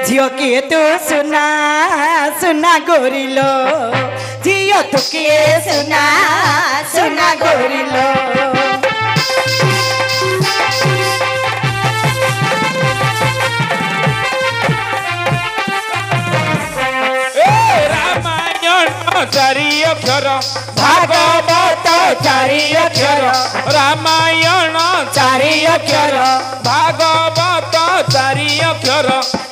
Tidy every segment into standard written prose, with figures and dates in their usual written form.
झियो किए तू सुना सुना गोरिलो झियो तू किए सुना सुना गोरिलो चारि अक्षर भागवत चारि अक्षर रामायण चारि अक्षर भागवत चारि अक्षर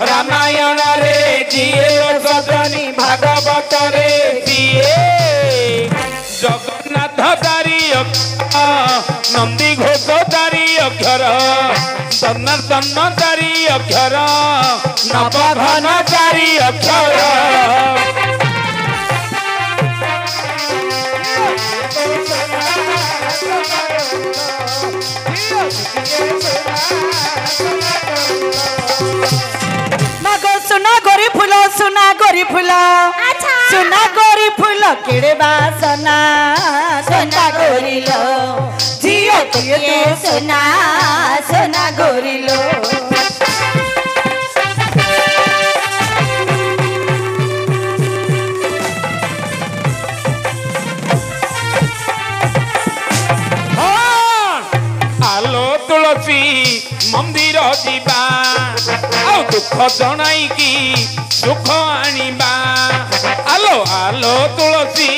रामायण रे जिए सजनी भागवत रे जिए जगन्नाथ चारि अक्षर नंदी घोष चारि अक्षर सनातन चारि अक्षर नवघन चारि अक्षर सुना गोरी फूल सुना गोरी फूल केड़े बासना सुना गोरी लो जियो किए सुना सुना गोरी लो तुलसी मंदिर जीवा आ दुख जनाई की सुख आनिबा आलो आलो तुलसी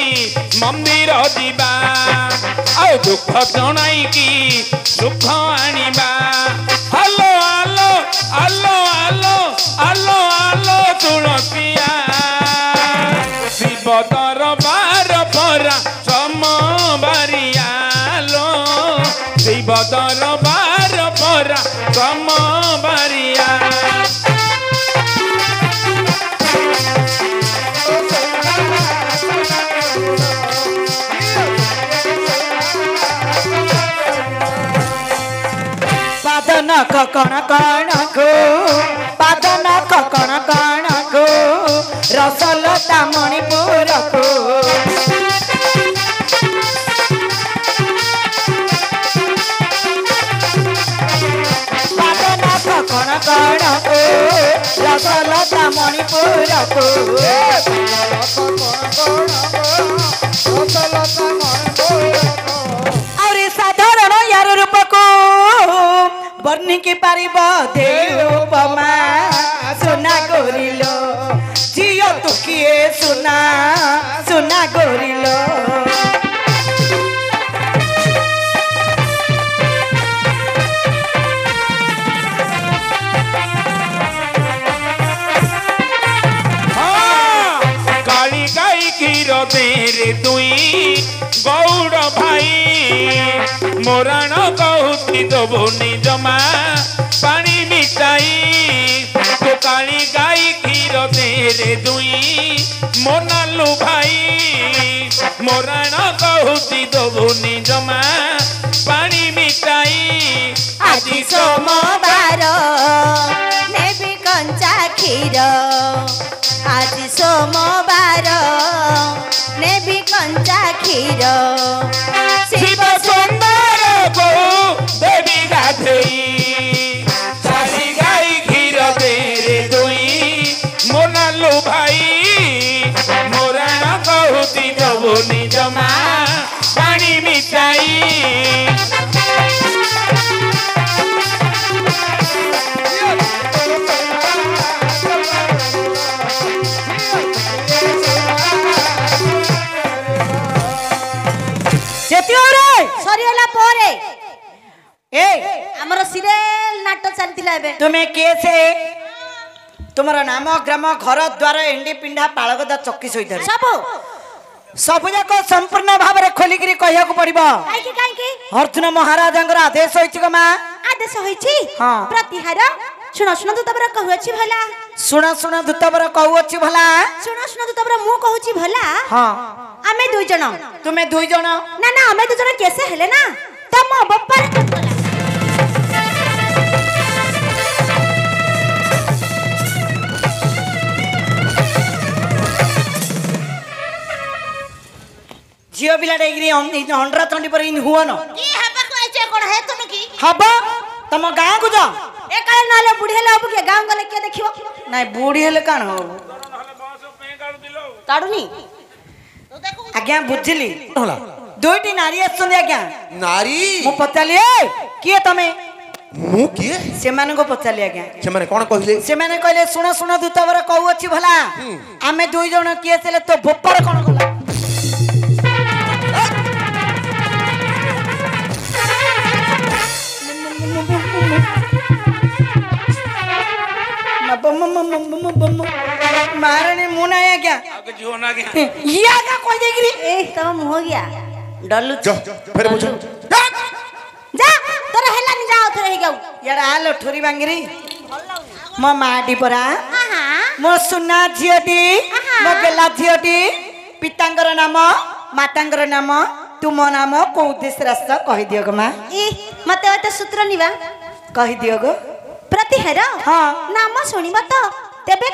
मंदिर जीवा आ दुख जनाई की सुख आनिबा आलो आलो आलो आलो आलो आलो तुलसिया शिव दरबार परा समबारिया लो शिव दरबार परा समबारिया पादन कण कण को पादन कण कण को रसलता मणिपुर को कण कण को रसलता मणिपुर को और साधारण यार रूप को वर्णी के पारिब उपमा सुना गोरिलो झियो तू किए सुना सुना गोरिलो तेरे दुई गौड़ भाई मोराण कहती दबुनी जमा पानी मिठाई तो काली गाई क्षीर तेरे दुई मोनालू भाई मोराण कहती दबुनी जमा पानी मिठाई आज सोमवार नेबी कंचा क्षीर आज सोमवार नेबी कंचा क्षीर शिव सुंदर को देवी गाधई चारी गाई क्षीर तेरे दुई मोनालू भाई मोराण कहती दबुनी जमा पानी मिठाई सरीला पोरे ए हमर सीरियल नाटक चलतिला एबे तुम्हें केसे तुमर नाम ग्राम घर द्वार एंडी पिंडा पाळगदा चक्की सहित सब जाक संपूर्ण भाव में खोलिक कहिया पड़ो काई अर्जुन महाराजंगर आदेश होइछि मा आदेश होइछि हां प्रतिहार सुन सुन दूतबर कहउछि भला सुन सुन दूतबर कहउछि भला सुन सुन दूतबर मु कहउछि भला हां आमे दुई जण तुम्हें दुई जण ना ना आमे दुई जण कैसे हेले ना तम बप्पर झियो पिला डेगिरी अंडरा चंडी पर इन हुआ न की हबा को आइचे कोन हे तनु की हबा तम गां को जा ए काले नाले बुढ़ी हेला अब के गांव गले के देखियो ନାଇଁ ବୁଢୀ ହେଲେ କାଣ ହବ କାଢୁନି ଆଜ୍ଞା ବୁଝିଲି होला ଦୁଇଟି ନାରୀ ଆସୁଛନ୍ତି ଆଜ୍ଞା नारी ମୁଁ ପଚାରିଲି ଏ କିଏ ତମେ मु किए ସେମାନଙ୍କୁ ପଚାରିଲି ଆଜ୍ଞା से माने कोन कहले ସେମାନେ କହିଲେ ଶୁଣ ଶୁଣ ଦୂତବର କହୁ ଅଛି ଭଲା ଆମେ ଦୁଇ ଜଣ କିଏ ଥିଲେ ତୋ ବୋପାର କଣ କଲା मारने मुना आज्ञा आगे जीव ना के इया का कोई देखरी ए तम मुह गया डलु जा फिर पूछो जा तोर हेलानी जा उठे हे गाउ यार आलो ठुरी बांगरी मो माडी परा हां हां मो सुना झियोटी मो गेला झियोटी पितांगर नाम मातांगर नाम तुम नाम को उद्देश्य रास्ता कहि दियो गो मा ए मते ओते सूत्र निबा कहि दियो गो प्रतिहेर हां नाम सुनिबा तो तेबे